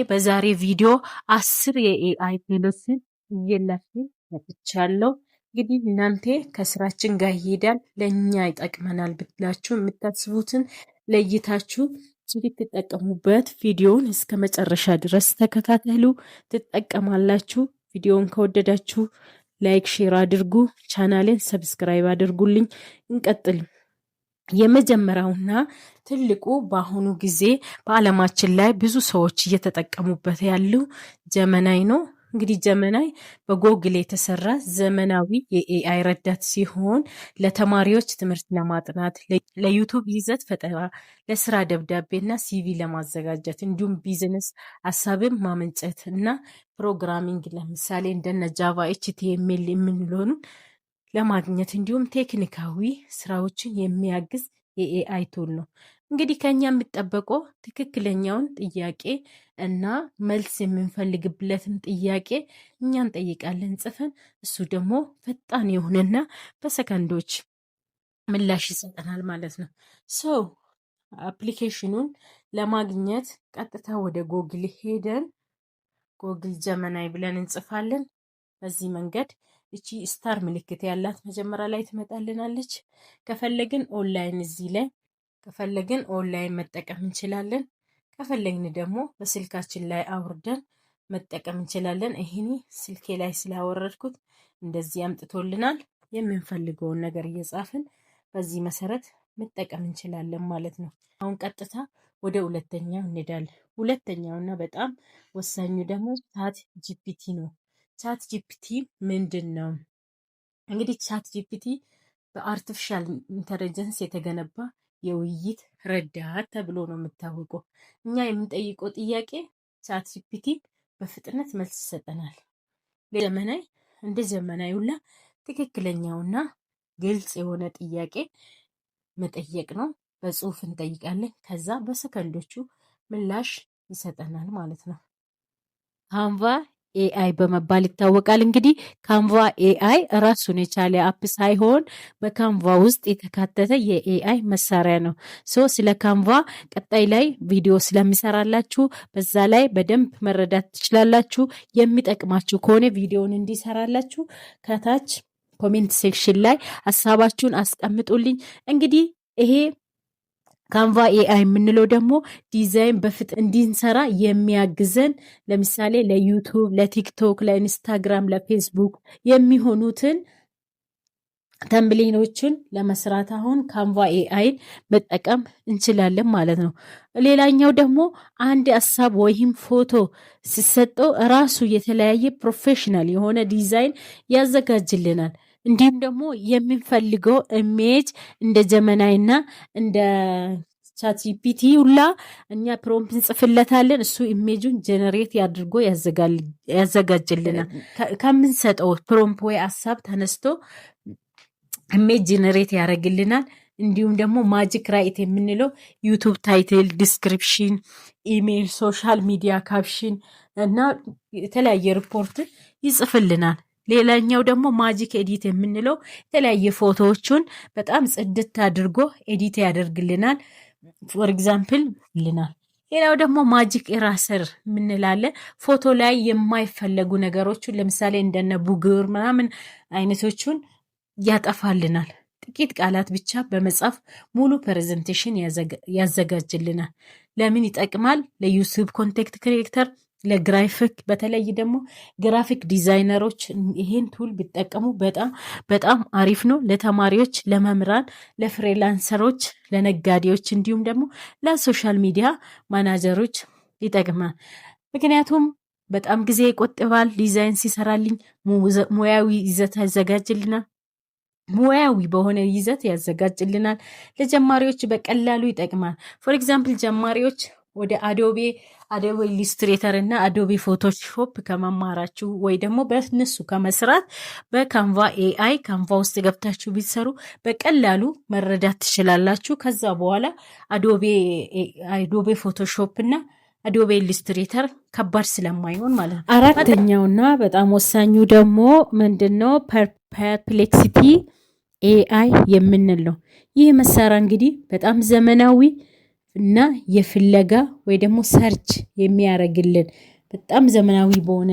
በዛሬ ቪዲዮ 10 የኤአይ ቴሎችን እየላችሁ መጥቻለሁ። እንግዲህ እናንተ ከስራችን ጋር ይሄዳል ለኛ ይጠቅመናል ብላችሁ የምታስቡትን ለይታችሁ እንድትጠቀሙበት ቪዲዮውን እስከ መጨረሻ ድረስ ተከታተሉ፣ ትጠቀማላችሁ። ቪዲዮውን ከወደዳችሁ ላይክ፣ ሼር አድርጉ፣ ቻናሌን ሰብስክራይብ አድርጉልኝ። እንቀጥል። የመጀመሪያውና ትልቁ በአሁኑ ጊዜ በአለማችን ላይ ብዙ ሰዎች እየተጠቀሙበት ያለው ጀመናይ ነው። እንግዲህ ጀመናይ በጎግል የተሰራ ዘመናዊ የኤአይ ረዳት ሲሆን ለተማሪዎች ትምህርት ለማጥናት፣ ለዩቲዩብ ይዘት ፈጠራ፣ ለስራ ደብዳቤና ሲቪ ለማዘጋጀት እንዲሁም ቢዝነስ ሀሳብን ማመንጨት እና ፕሮግራሚንግ ለምሳሌ እንደነ ጃቫ፣ ኤችቲኤምኤል የምንለውን ለማግኘት እንዲሁም ቴክኒካዊ ስራዎችን የሚያግዝ የኤአይ ቱል ነው። እንግዲህ ከኛ የሚጠበቀው ትክክለኛውን ጥያቄ እና መልስ የምንፈልግበትን ጥያቄ እኛ እንጠይቃለን ጽፈን፣ እሱ ደግሞ ፈጣን የሆነና በሰከንዶች ምላሽ ይሰጠናል ማለት ነው። አፕሊኬሽኑን ለማግኘት ቀጥታ ወደ ጎግል ሄደን ጎግል ጀመናይ ብለን እንጽፋለን። በዚህ መንገድ እቺ ስታር ምልክት ያላት መጀመሪያ ላይ ትመጣልናለች። ከፈለግን ኦንላይን እዚህ ላይ ከፈለግን ኦንላይን መጠቀም እንችላለን። ከፈለግን ደግሞ በስልካችን ላይ አውርደን መጠቀም እንችላለን። ይሄኔ ስልኬ ላይ ስላወረድኩት እንደዚህ አምጥቶልናል። የምንፈልገውን ነገር እየጻፍን በዚህ መሰረት መጠቀም እንችላለን ማለት ነው። አሁን ቀጥታ ወደ ሁለተኛው እንሄዳለን። ሁለተኛውና በጣም ወሳኙ ደግሞ ቻት ጂፒቲ ነው። ቻት ጂፒቲ ምንድን ነው? እንግዲህ ቻት ጂፒቲ በአርቲፊሻል ኢንተለጀንስ የተገነባ የውይይት ረዳት ተብሎ ነው የሚታወቀው። እኛ የምንጠይቀው ጥያቄ ቻት ጂፒቲ በፍጥነት መልስ ይሰጠናል። ለዘመናይ እንደ ዘመናዊ ሁላ ትክክለኛውና ግልጽ የሆነ ጥያቄ መጠየቅ ነው። በጽሁፍ እንጠይቃለን፣ ከዛ በሰከንዶቹ ምላሽ ይሰጠናል ማለት ነው። ካንቫ ኤአይ በመባል ይታወቃል። እንግዲህ ካንቫ ኤአይ ራሱን የቻለ አፕ ሳይሆን በካንቫ ውስጥ የተካተተ የኤአይ መሳሪያ ነው። ስለ ካንቫ ቀጣይ ላይ ቪዲዮ ስለሚሰራላችሁ በዛ ላይ በደንብ መረዳት ትችላላችሁ። የሚጠቅማችሁ ከሆነ ቪዲዮውን እንዲሰራላችሁ ከታች ኮሜንት ሴክሽን ላይ ሀሳባችሁን አስቀምጡልኝ። እንግዲህ ይሄ ካንቫ ኤአይ የምንለው ደግሞ ዲዛይን በፍጥነት እንዲንሰራ የሚያግዘን ለምሳሌ ለዩቲዩብ፣ ለቲክቶክ፣ ለኢንስታግራም፣ ለፌስቡክ የሚሆኑትን ተምብሌኖችን ለመስራት አሁን ካንቫ ኤአይን መጠቀም እንችላለን ማለት ነው። ሌላኛው ደግሞ አንድ ሀሳብ ወይም ፎቶ ሲሰጠው ራሱ የተለያየ ፕሮፌሽናል የሆነ ዲዛይን ያዘጋጅልናል። እንዲሁም ደግሞ የምንፈልገው ኢሜጅ እንደ ጀመናይና እንደ ቻት ጂፒቲ ሁላ እኛ ፕሮምፕት እንጽፍለታለን፣ እሱ ኢሜጁን ጀነሬት አድርጎ ያዘጋጅልናል። ከምንሰጠው ፕሮምፕት ወይ ሀሳብ ተነስቶ ኢሜጅ ጀነሬት ያደርግልናል። እንዲሁም ደግሞ ማጂክ ራይት የምንለው ዩቲዩብ ታይትል፣ ዲስክሪፕሽን፣ ኢሜይል፣ ሶሻል ሚዲያ ካፕሽን እና የተለያየ ሪፖርት ይጽፍልናል። ሌላኛው ደግሞ ማጂክ ኤዲት የምንለው የተለያየ ፎቶዎቹን በጣም ጽድት አድርጎ ኤዲት ያደርግልናል። ፎር ኤግዛምፕል ይልናል። ሌላው ደግሞ ማጂክ ኤራሰር የምንላለ ፎቶ ላይ የማይፈለጉ ነገሮችን ለምሳሌ እንደነ ቡግር ምናምን አይነቶቹን ያጠፋልናል። ጥቂት ቃላት ብቻ በመጻፍ ሙሉ ፕሬዘንቴሽን ያዘጋጅልናል። ለምን ይጠቅማል? ለዩቲዩብ ኮንቴንት ክሬተር፣ ለግራፊክ በተለይ ደግሞ ግራፊክ ዲዛይነሮች ይሄን ቱል ቢጠቀሙ በጣም አሪፍ ነው። ለተማሪዎች፣ ለመምህራን፣ ለፍሪላንሰሮች፣ ለነጋዴዎች እንዲሁም ደግሞ ለሶሻል ሚዲያ ማናጀሮች ይጠቅማል። ምክንያቱም በጣም ጊዜ ይቆጥባል። ዲዛይን ሲሰራልኝ ሙያዊ ይዘት ያዘጋጅልናል። ሙያዊ በሆነ ይዘት ያዘጋጅልናል። ለጀማሪዎች በቀላሉ ይጠቅማል። ፎር ኤግዛምፕል ጀማሪዎች ወደ አዶቤ ኢሉስትሬተር እና አዶቤ ፎቶሾፕ ከመማራችሁ ወይ ደግሞ በእነሱ ከመስራት በካንቫ ኤአይ ካንቫ ውስጥ ገብታችሁ ቢሰሩ በቀላሉ መረዳት ትችላላችሁ። ከዛ በኋላ አዶቤ ፎቶሾፕ እና አዶቤ ኢሉስትሬተር ከባድ ስለማይሆን ማለት ነው። አራተኛውና በጣም ወሳኙ ደግሞ ምንድነው? ፐርፕሌክሲቲ ኤአይ የምንለው ይህ መሳሪያ እንግዲህ በጣም ዘመናዊ እና የፍለጋ ወይ ደግሞ ሰርች የሚያደርግልን በጣም ዘመናዊ በሆነ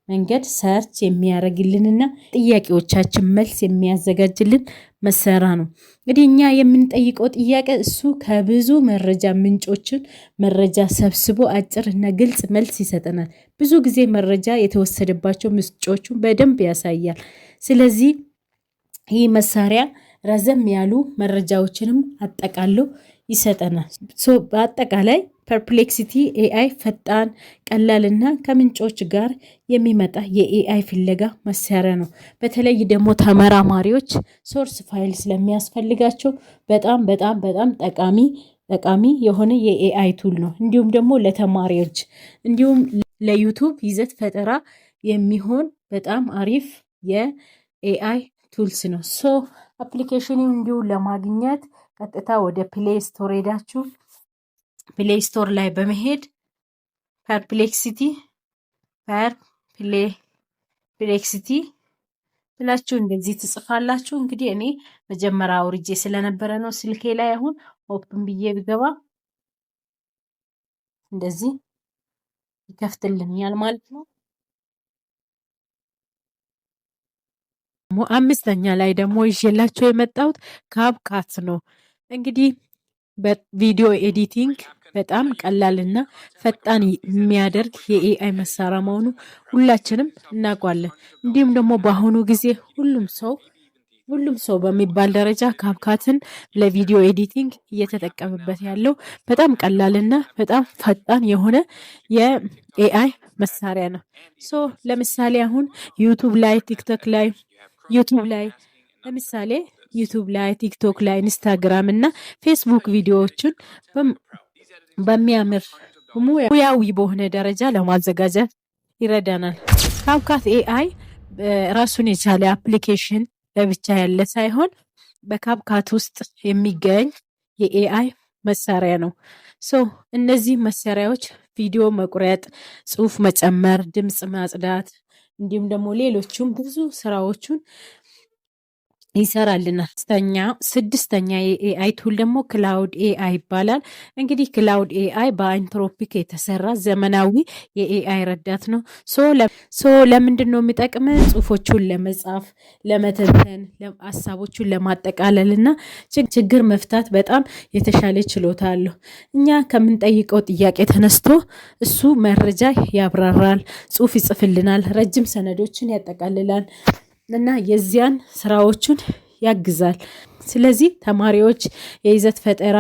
መንገድ ሰርች የሚያደርግልንና ጥያቄዎቻችን መልስ የሚያዘጋጅልን መሳሪያ ነው። እንግዲህ እኛ የምንጠይቀው ጥያቄ እሱ ከብዙ መረጃ ምንጮችን መረጃ ሰብስቦ አጭር እና ግልጽ መልስ ይሰጠናል። ብዙ ጊዜ መረጃ የተወሰደባቸው ምንጮቹን በደንብ ያሳያል። ስለዚህ ይህ መሳሪያ ረዘም ያሉ መረጃዎችንም አጠቃሎ ይሰጠናል። በአጠቃላይ ፐርፕሌክሲቲ ኤአይ ፈጣን፣ ቀላልና ከምንጮች ጋር የሚመጣ የኤአይ ፍለጋ መሳሪያ ነው። በተለይ ደግሞ ተመራማሪዎች ሶርስ ፋይል ስለሚያስፈልጋቸው በጣም በጣም በጣም ጠቃሚ የሆነ የኤአይ ቱል ነው። እንዲሁም ደግሞ ለተማሪዎች እንዲሁም ለዩቱብ ይዘት ፈጠራ የሚሆን በጣም አሪፍ የኤአይ ቱልስ ነው። አፕሊኬሽኑ እንዲሁ ለማግኘት ቀጥታ ወደ ፕሌይ ስቶር ሄዳችሁ ፕሌይ ስቶር ላይ በመሄድ ፐርፕሌክሲቲ ብላችሁ እንደዚህ ትጽፋላችሁ። እንግዲህ እኔ መጀመሪያ አውርጄ ስለነበረ ነው ስልኬ ላይ። አሁን ኦፕን ብዬ ብገባ እንደዚህ ይከፍትልኛል ማለት ነው። አምስተኛ ላይ ደግሞ ይዤላችሁ የመጣሁት ካፕካት ነው። እንግዲህ በቪዲዮ ኤዲቲንግ በጣም ቀላልና ፈጣን የሚያደርግ የኤአይ መሳሪያ መሆኑ ሁላችንም እናውቃለን። እንዲሁም ደግሞ በአሁኑ ጊዜ ሁሉም ሰው በሚባል ደረጃ ካፕካትን ለቪዲዮ ኤዲቲንግ እየተጠቀምበት ያለው በጣም ቀላልና በጣም ፈጣን የሆነ የኤአይ መሳሪያ ነው። ለምሳሌ አሁን ዩቱብ ላይ፣ ቲክቶክ ላይ፣ ለምሳሌ ዩቱብ ላይ፣ ቲክቶክ ላይ፣ ኢንስታግራም እና ፌስቡክ ቪዲዮዎችን በሚያምር ሙያዊ በሆነ ደረጃ ለማዘጋጀት ይረዳናል። ካፕካት ኤአይ ራሱን የቻለ አፕሊኬሽን ለብቻ ያለ ሳይሆን በካፕካት ውስጥ የሚገኝ የኤአይ መሳሪያ ነው። እነዚህ መሳሪያዎች ቪዲዮ መቁረጥ፣ ጽሁፍ መጨመር፣ ድምፅ ማጽዳት እንዲሁም ደግሞ ሌሎቹም ብዙ ስራዎቹን ይሰራልናል። ስድስተኛ የኤአይ ቱል ደግሞ ክላውድ ኤአይ ይባላል። እንግዲህ ክላውድ ኤአይ በአንትሮፒክ የተሰራ ዘመናዊ የኤአይ ረዳት ነው። ለምንድን ነው የሚጠቅም? ጽሁፎቹን ለመጻፍ፣ ለመተንተን፣ ሀሳቦቹን ለማጠቃለል እና ችግር መፍታት በጣም የተሻለ ችሎታ አለው። እኛ ከምንጠይቀው ጥያቄ ተነስቶ እሱ መረጃ ያብራራል፣ ጽሁፍ ይጽፍልናል፣ ረጅም ሰነዶችን ያጠቃልላል እና የዚያን ስራዎቹን ያግዛል። ስለዚህ ተማሪዎች፣ የይዘት ፈጠራ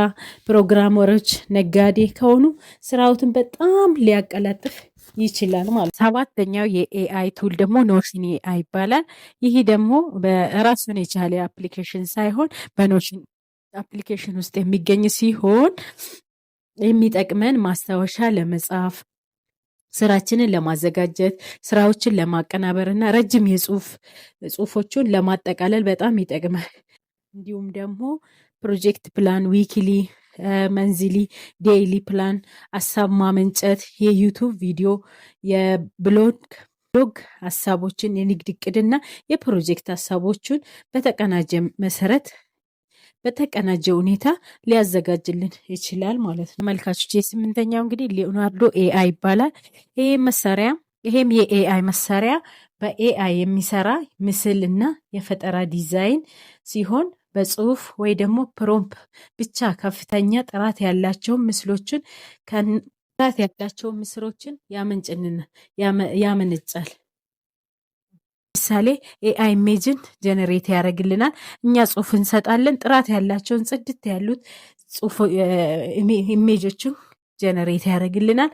ፕሮግራመሮች፣ ነጋዴ ከሆኑ ስራዎትን በጣም ሊያቀላጥፍ ይችላል ማለት። ሰባተኛው የኤአይ ቱል ደግሞ ኖሽን ኤአይ ይባላል። ይህ ደግሞ በራሱን የቻለ አፕሊኬሽን ሳይሆን በኖሽን አፕሊኬሽን ውስጥ የሚገኝ ሲሆን የሚጠቅመን ማስታወሻ ለመጻፍ፣ ስራችንን ለማዘጋጀት፣ ስራዎችን ለማቀናበር እና ረጅም ጽሁፎቹን ለማጠቃለል በጣም ይጠቅማል። እንዲሁም ደግሞ ፕሮጀክት ፕላን፣ ዊክሊ፣ መንዝሊ፣ ዴይሊ ፕላን፣ ሀሳብ ማመንጨት፣ የዩቱብ ቪዲዮ፣ የብሎግ ሀሳቦችን፣ የንግድ እቅድና የፕሮጀክት ሀሳቦችን በተቀናጀ ሁኔታ ሊያዘጋጅልን ይችላል ማለት ነው። መልካቾች፣ የስምንተኛው እንግዲህ ሊዮናርዶ ኤአይ ይባላል። ይሄም የኤአይ መሳሪያ በኤአይ የሚሰራ ምስል እና የፈጠራ ዲዛይን ሲሆን በጽሁፍ ወይ ደግሞ ፕሮምፕ ብቻ ከፍተኛ ጥራት ያላቸውን ምስሎችን ያመነጫል። ምሳሌ ኤአይ ኢሜጅን ጀነሬት ያደርግልናል። እኛ ጽሁፍ እንሰጣለን፣ ጥራት ያላቸውን ጽድት ያሉት ኢሜጆችን ጀነሬት ያደርግልናል።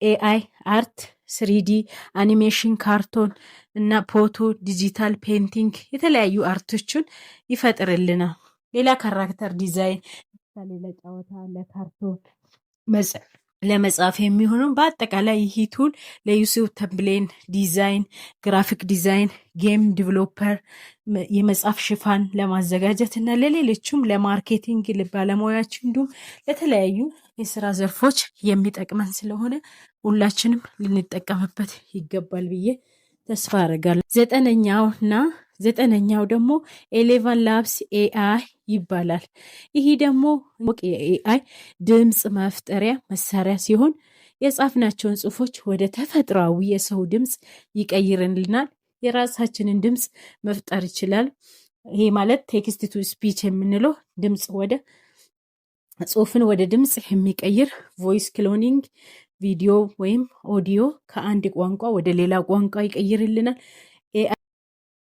ኤአይ አርት፣ ስሪዲ አኒሜሽን፣ ካርቶን እና ፎቶ፣ ዲጂታል ፔንቲንግ የተለያዩ አርቶችን ይፈጥርልናል። ሌላ ካራክተር ዲዛይን ምሳሌ ለጨዋታ፣ ለካርቶን፣ ለመጻፍ የሚሆኑ በአጠቃላይ ይህ ቱል ለዩቲዩብ ተምብሌን ዲዛይን፣ ግራፊክ ዲዛይን፣ ጌም ዲቨሎፐር፣ የመጽሐፍ ሽፋን ለማዘጋጀት እና ለሌሎችም ለማርኬቲንግ ባለሙያዎች እንዲሁም ለተለያዩ የስራ ዘርፎች የሚጠቅመን ስለሆነ ሁላችንም ልንጠቀምበት ይገባል ብዬ ተስፋ አደርጋለሁ። ዘጠነኛውና 9ኛው ደግሞ ኤሌቫን ላብስ ኤአይ ይባላል። ይህ ደግሞ የኤአይ ድምፅ መፍጠሪያ መሳሪያ ሲሆን የጻፍናቸውን ጽሁፎች ወደ ተፈጥሯዊ የሰው ድምፅ ይቀይርልናል። የራሳችንን ድምፅ መፍጠር ይችላል። ይሄ ማለት ቴክስት ቱ ስፒች የምንለው ድምፅ ወደ ጽሁፍን ወደ ድምፅ የሚቀይር ቮይስ ክሎኒንግ፣ ቪዲዮ ወይም ኦዲዮ ከአንድ ቋንቋ ወደ ሌላ ቋንቋ ይቀይርልናል።